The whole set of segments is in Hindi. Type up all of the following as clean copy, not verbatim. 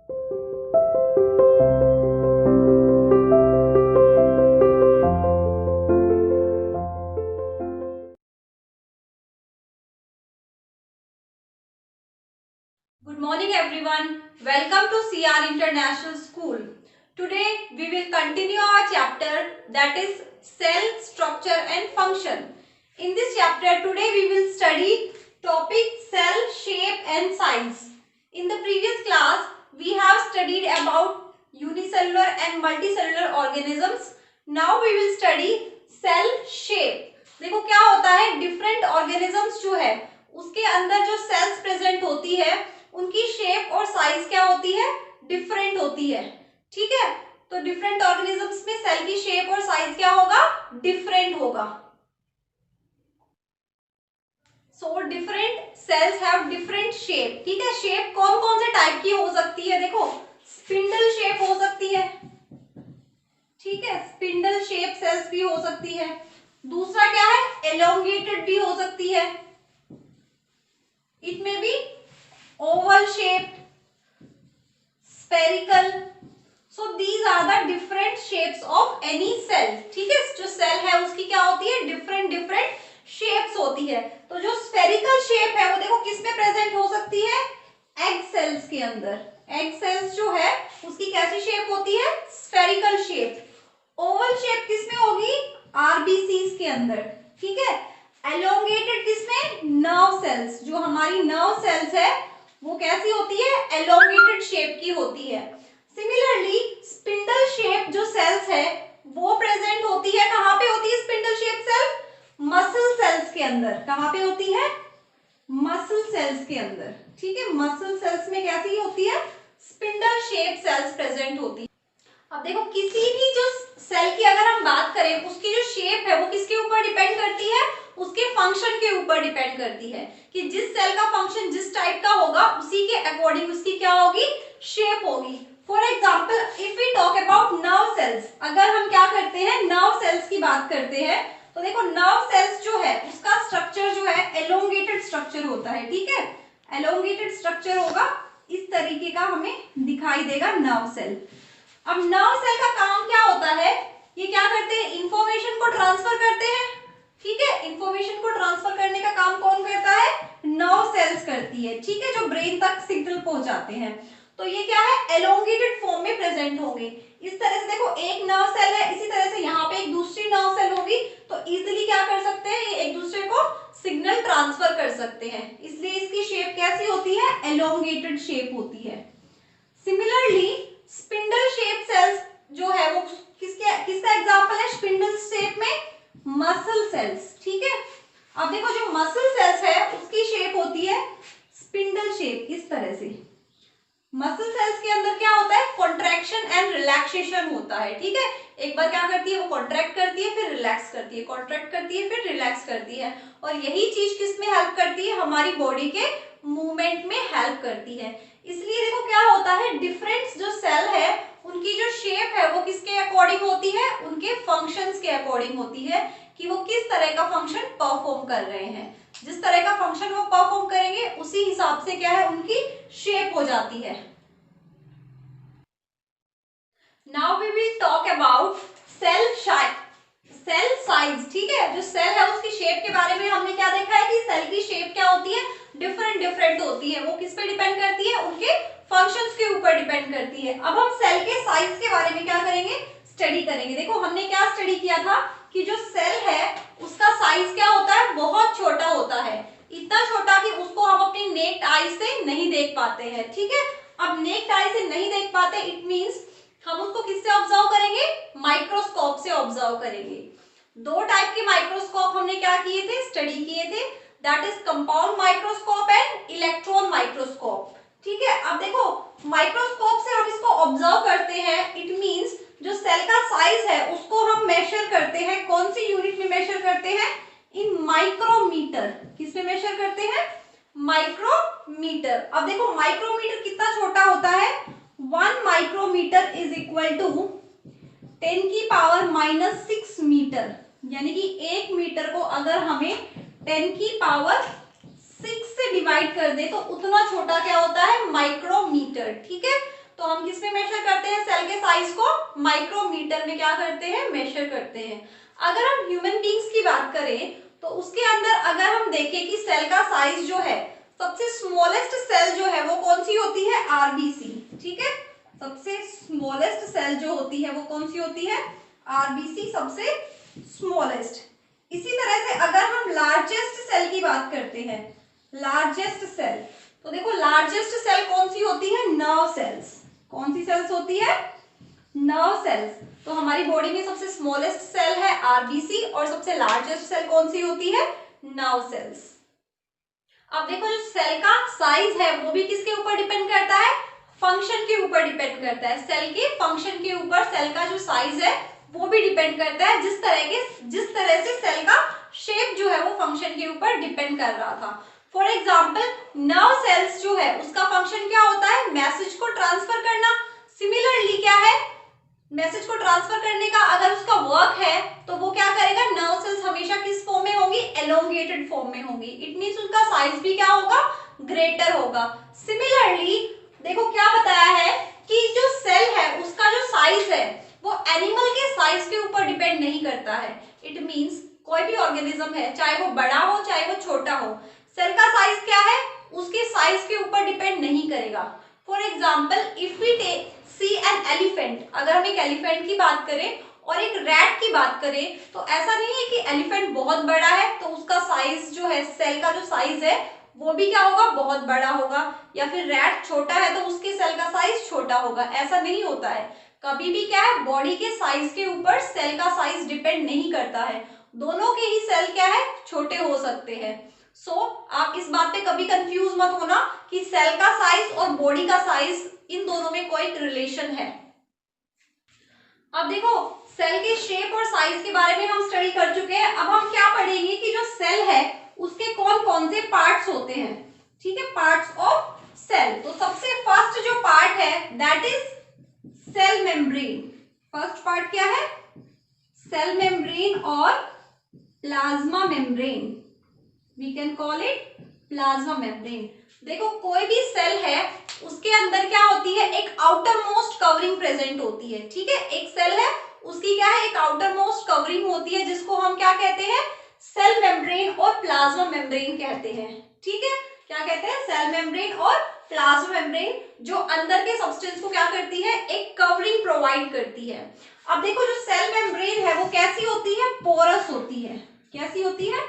Good morning everyone. Welcome to CR International School. Today we will continue our chapter, that is cell structure and function. In this chapter today we will study topic cell shape and size. In the previous class we have studied about unicellular and multicellular organisms. Now we will study cell shape. देखो क्या होता है, डिफरेंट ऑर्गेनिजम्स जो है उसके अंदर जो सेल्स प्रेजेंट होती है उनकी शेप और साइज क्या होती है, डिफरेंट होती है। ठीक है, तो डिफरेंट ऑर्गेनिजम्स में सेल की शेप और साइज क्या होगा, डिफरेंट होगा। So different cells have different shape. ठीक है, शेप कौन कौन से टाइप की हो सकती है, देखो स्पिंडल शेप हो सकती है। ठीक है, स्पिंडल शेप सेल्स भी हो सकती है। दूसरा क्या है, एलोंगेटेड भी हो सकती है। इट में B oval shape, spherical. So these are the different shapes of any cell. ठीक है, जो सेल है उसकी क्या होती है, डिफरेंट डिफरेंट शेप्स होती है। तो जो स्फेरिकल शेप है वो देखो किस में प्रेजेंट हो सकती है, एग सेल्स के अंदर। एग सेल्स जो है उसकी कैसी शेप होती है, स्फेरिकल शेप। ओवल शेप किस में होगी, आरबीसीज के अंदर। ठीक है, एलोंगेटेड किसमें, नर्व सेल्स। जो हमारी नर्व सेल्स है वो कैसी होती है, एलोंगेटेड शेप की होती है। सिमिलरली स्पिंडल शेप जो सेल्स है वो प्रेजेंट होती है, कहां पे होती है spindle shape cell, muscle cells के अंदर। कहां पे होती है, मसल सेल्स के अंदर। ठीक है, मसल सेल्स में कैसी होती है, स्पिंडल शेप सेल्स प्रेजेंट होती है। अब देखो किसी भी जो सेल की अगर हम बात करें उसकी जो शेप है वो किसके ऊपर डिपेंड करती है, उसके फंक्शन के ऊपर डिपेंड करती है कि जिस सेल का फंक्शन जिस टाइप का होगा उसी के अकॉर्डिंग उसकी क्या होगी, शेप होगी। For example if we talk about nerve cells, अगर हम क्या करते हैं, नर्व सेल्स की बात करते हैं, तो देखो नर्व सेल्स जो है उसका स्ट्रक्चर जो है एलोंगेटेड स्ट्रक्चर होता है। ठीक है, एलोंगेटेड स्ट्रक्चर होगा, इस तरीके का हमें दिखाई देगा नर्व सेल। अब नर्व सेल का काम क्या होता है, ये क्या करते हैं, इंफॉर्मेशन को ट्रांसफर करते हैं। ठीक है, इंफॉर्मेशन को ट्रांसफर करने का काम कौन करता है, नर्व सेल्स करती है। ठीक है, जो ब्रेन तक सिग्नल पहुंचाते हैं। तो ये क्या है, एलोंगेटेड फॉर्म में प्रेजेंट होंगे। इस तरह से देखो एक नर्व सेल है, इसी तरह से यहाँ पे एक दूसरी नर्व सेल होगी, तो इजीली क्या कर सकते हैं, ये एक दूसरे को सिग्नल ट्रांसफर कर सकते हैं। इसलिए इसकी शेप कैसी होती है, एलोंगेटेड शेप होती है। सिमिलरली स्पिंडल शेप सेल्स जो है वो किसका एग्जांपल है, स्पिंडल शेप में मसल सेल्स। ठीक है, अब देखो जो मसल सेल्स है उसकी शेप होती है स्पिंडल शेप, इस तरह से। मसल सेल्स के अंदर क्या होता है, कॉन्ट्रैक्शन एंड रिलैक्सेशन होता है। ठीक है, एक बार क्या करती है, वो कॉन्ट्रैक्ट करती है फिर रिलैक्स करती है, कॉन्ट्रैक्ट करती है फिर रिलैक्स करती है, और यही चीज किस में हेल्प करती है, हमारी बॉडी के मूवमेंट में हेल्प करती है। इसलिए देखो क्या होता है, डिफरेंट जो सेल है उनकी जो शेप है वो किसके अकॉर्डिंग होती है, उनके फंक्शंस के अकॉर्डिंग होती है कि वो किस तरह का फंक्शन परफॉर्म कर रहे हैं। जिस तरह का फंक्शन वो परफॉर्म करेंगे उसी हिसाब से क्या है, उनकी शेप हो जाती है। Now we will talk about cell size. ठीक है, जो सेल है उसकी शेप के बारे में हमने क्या देखा है कि सेल की शेप क्या होती है, डिफरेंट डिफरेंट होती है। वो किस पे डिपेंड करती है, उनके फंक्शंस के ऊपर डिपेंड करती है। अब हम सेल के साइज के बारे में क्या करेंगे, स्टडी करेंगे। देखो हमने क्या स्टडी किया था कि जो सेल है उसका साइज क्या होता है, बहुत छोटा होता है, इतना छोटा कि उसको हम अपनी नेक्ड आई से नहीं देख पाते हैं। ठीक है, अब नेक्ड आई से नहीं देख पाते, इट मींस हम उसको किससे ऑब्जर्व करेंगे, माइक्रोस्कोप से ऑब्जर्व करेंगे। दो टाइप के माइक्रोस्कोप हमने क्या किए थे, स्टडी किए थे, that is compound microscope and electron microscope. ठीक है, अब देखो माइक्रोस्कोप से हम इसको ऑब्जर्व करते हैं, इट मींस जो सेल का साइज है उसको हम मेजर करते हैं, कौन सी यूनिट में मेजर करते हैं, इन माइक्रोमीटर। किस में मेजर करते हैं, माइक्रोमीटर। अब देखो माइक्रोमीटर कितना छोटा होता है, 1 माइक्रोमीटर इज इक्वल टू 10 की पावर -6 मीटर, यानी कि 1 मीटर को अगर हमें 10 की पावर 6 से डिवाइड कर दे तो उतना छोटा क्या होता है, माइक्रोमीटर। ठीक है, तो तो हम किस में मेजर करते हैं? सेल के साइज को माइक्रोमीटर में क्या करते हैं? मेजर करते हैं। अगर हम ह्यूमन बींग्स की बात करें तो उसके अंदर अगर हम देखें कि सेल का साइज जो है, सबसे स्मॉलेस्ट सेल जो है वो कौन सी होती है? आरबीसी। ठीक है, सबसे स्मॉलेस्ट सेल जो होती है वो कौन सी होती है? आरबीसी, सबसे स्मॉलेस्ट। इसी तरह से अगर हम लार्जेस्ट सेल की बात करते हैं, लार्जेस्ट सेल, तो देखो लार्जेस्ट सेल कौन सी होती है? Nerve cells. कौन सी सेल्स होती है? Nerve cells. तो हमारी बॉडी में सबसे स्मॉलेस्ट सेल है आरबीसी और सबसे लार्जेस्ट सेल कौन सी होती है? Nerve cells. अब देखो जो सेल का साइज है वो भी किसके ऊपर डिपेंड करता है? फंक्शन के ऊपर डिपेंड करता है। सेल के फंक्शन के ऊपर सेल का जो साइज है वो भी डिपेंड करता है। जिस तरह से सेल का शेप जो है वो फंक्शन के ऊपर डिपेंड कर रहा था। फॉर एग्जाम्पल नर्व सेल्स जो है उसका फंक्शन क्या होता है? मैसेज को ट्रांसफर करना। सिमिलरली क्या है? मैसेज को ट्रांसफर करने का अगर उसका वर्क है तो वो क्या करेगा? नर्व सेल्स हमेशा किस फॉर्म में होंगी? एलोंगेटेड फॉर्म में होंगी। इट मींस उनका साइज भी क्या होगा? ग्रेटर होगा। सिमिलरली देखो क्या बताया है कि जो सेल है उसका जो साइज है वो एनिमल के साइज के ऊपर डिपेंड नहीं करता है। इट मींस कोई भी ऑर्गेनिज्म है, चाहे वो बड़ा हो चाहे वो छोटा हो, सेल का साइज क्या है? उसके साइज के ऊपर डिपेंड नहीं करेगा। For example if we see an elephant, अगर हम एक एलिफेंट की बात करें और एक रैट की बात करें तो ऐसा नहीं है कि एलिफेंट बहुत बड़ा है तो उसका साइज जो है, सेल का जो साइज है वो भी क्या होगा? बहुत बड़ा होगा। या फिर रैट छोटा है तो उसके सेल का साइज छोटा होगा। ऐसा नहीं होता है। कभी भी क्या है? बॉडी के साइज के ऊपर सेल का साइज डिपेंड नहीं करता है। दोनों के ही सेल क्या है? छोटे हो सकते हैं। आप इस बात पे कभी कंफ्यूज मत होना कि सेल का साइज और बॉडी का साइज इन दोनों में कोई रिलेशन है। अब देखो सेल के शेप और साइज के बारे में हम स्टडी कर चुके हैं। अब हम क्या पढ़ेंगे कि जो सेल है उसके कौन कौन से पार्ट्स होते हैं। ठीक है, पार्ट्स ऑफ सेल। तो सबसे फर्स्ट जो पार्ट है that is cell membrane. First part क्या है? सेल मेम्ब्रेन और plasma membrane. We can call it plasma membrane. देखो कोई भी सेल है उसके अंदर क्या होती है? एक आउटर मोस्ट कवरिंग प्रेजेंट होती है। ठीक है, एक सेल है उसकी क्या है? एक आउटर मोस्ट कवरिंग होती है जिसको हम क्या कहते हैं? सेल मेम्ब्रेन और प्लाज्मा मेम्ब्रेन कहते हैं। ठीक है, क्या कहते हैं? सेल मेम्ब्रेन और प्लाज्मा मेम्ब्रेन, जो अंदर के सब्सटेंस को क्या करती है? एक कवरिंग प्रोवाइड करती है। अब देखो जो सेल मेम्ब्रेन है वो कैसी होती है? पोरस होती है। कैसी होती है?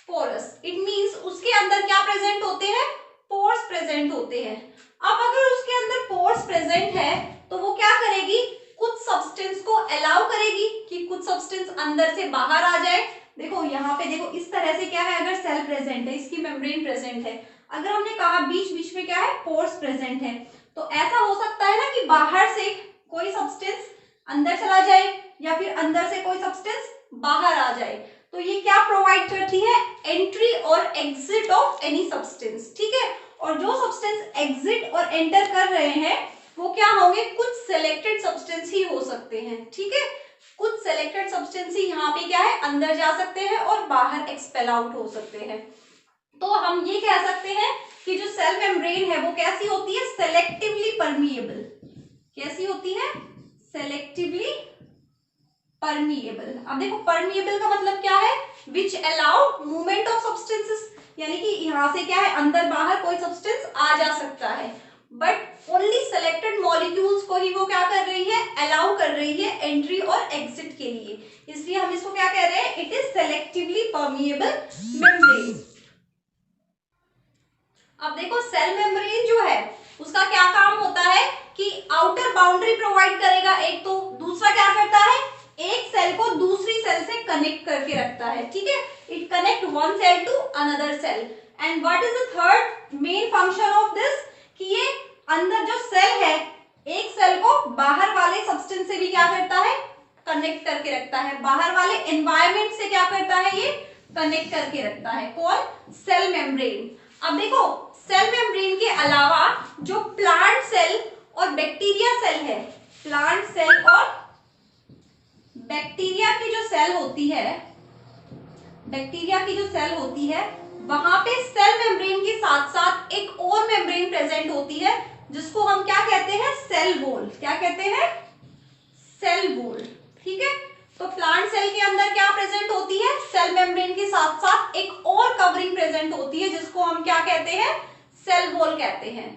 पोरस। इट मींस उसके अंदर क्या प्रेजेंट होते हैं? पोर्स प्रेजेंट होते हैं। अब अगर उसके अंदर पोर्स प्रेजेंट है तो वो क्या करेगी? कुछ सब्सटेंस को अलाउ करेगी कि कुछ सब्सटेंस अंदर से बाहर आ जाए। देखो यहाँ पे देखो इस तरह से क्या है? अगर सेल प्रेजेंट है, इसकी मेम्ब्रेन प्रेजेंट है, अगर हमने कहा बीच बीच में क्या है? पोर्स प्रेजेंट है, तो ऐसा हो सकता है ना कि बाहर से कोई सब्सटेंस अंदर चला जाए या फिर अंदर से कोई सब्सटेंस बाहर आ जाए। तो ये क्या प्रोवाइड करती है? एंट्री और एग्जिट ऑफ एनी सब्सटेंस। ठीक है, और जो सब्सटेंस एग्जिट और एंटर कर रहे हैं वो क्या होंगे? कुछ सिलेक्टेड सब्सटेंस ही हो सकते हैं। ठीक है, कुछ सिलेक्टेड सब्सटेंस ही यहाँ पे क्या है? अंदर जा सकते हैं और बाहर एक्सपेल आउट हो सकते हैं। तो हम ये कह सकते हैं कि जो सेल मेम्ब्रेन है वो कैसी होती है? Selectively permeable. कैसी होती है? Selectively permeable. अब देखो परमिएबल का मतलब क्या है? Which allow movement of substances, यानी कि यहाँ से क्या है? अंदर बाहर कोई सब्सटेंस आ जा सकता है, बट ओनली सेलेक्टेड मॉलिक्यूल्स को ही वो क्या कर रही है? अलाउ कर रही है एंट्री और एग्जिट के लिए। इसलिए हम इसको क्या कह रहे हैं? It is selectively permeable membrane. अब देखो सेल मेम्ब्रेन जो है उसका क्या काम होता है कि आउटर बाउंड्री प्रोवाइड करेगा एक, तो दूसरा क्या करता है? एक सेल को दूसरी सेल से कनेक्ट करके रखता है। ठीक है, it connect one cell to another cell. And what is the third main function of this? कि ये अंदर जो सेल है एक सेल को बाहर वाले सब्सटेंस से भी क्या करता है? कनेक्ट करके रखता है। बाहर वाले एनवायरमेंट से क्या करता है? ये कनेक्ट करके रखता है। कौन? Cell membrane. अब देखो सेल मेम्ब्रेन के अलावा जो प्लांट सेल और बैक्टीरिया सेल है, प्लांट सेल और बैक्टीरिया की जो सेल होती है, बैक्टीरिया की जो सेल होती है वहां पे सेल मेम्ब्रेन के साथ साथ एक और मेम्ब्रेन प्रेजेंट होती है जिसको हम क्या कहते हैं? सेल सेल वॉल, क्या कहते हैं, सेल वॉल, ठीक है। तो प्लांट सेल के अंदर क्या प्रेजेंट होती है, सेल मेम्ब्रेन के साथ साथ एक और कवरिंग प्रेजेंट होती है जिसको हम क्या कहते हैं, सेल वॉल कहते हैं।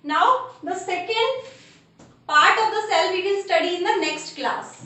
Now the second part of the cell we will study in the next class.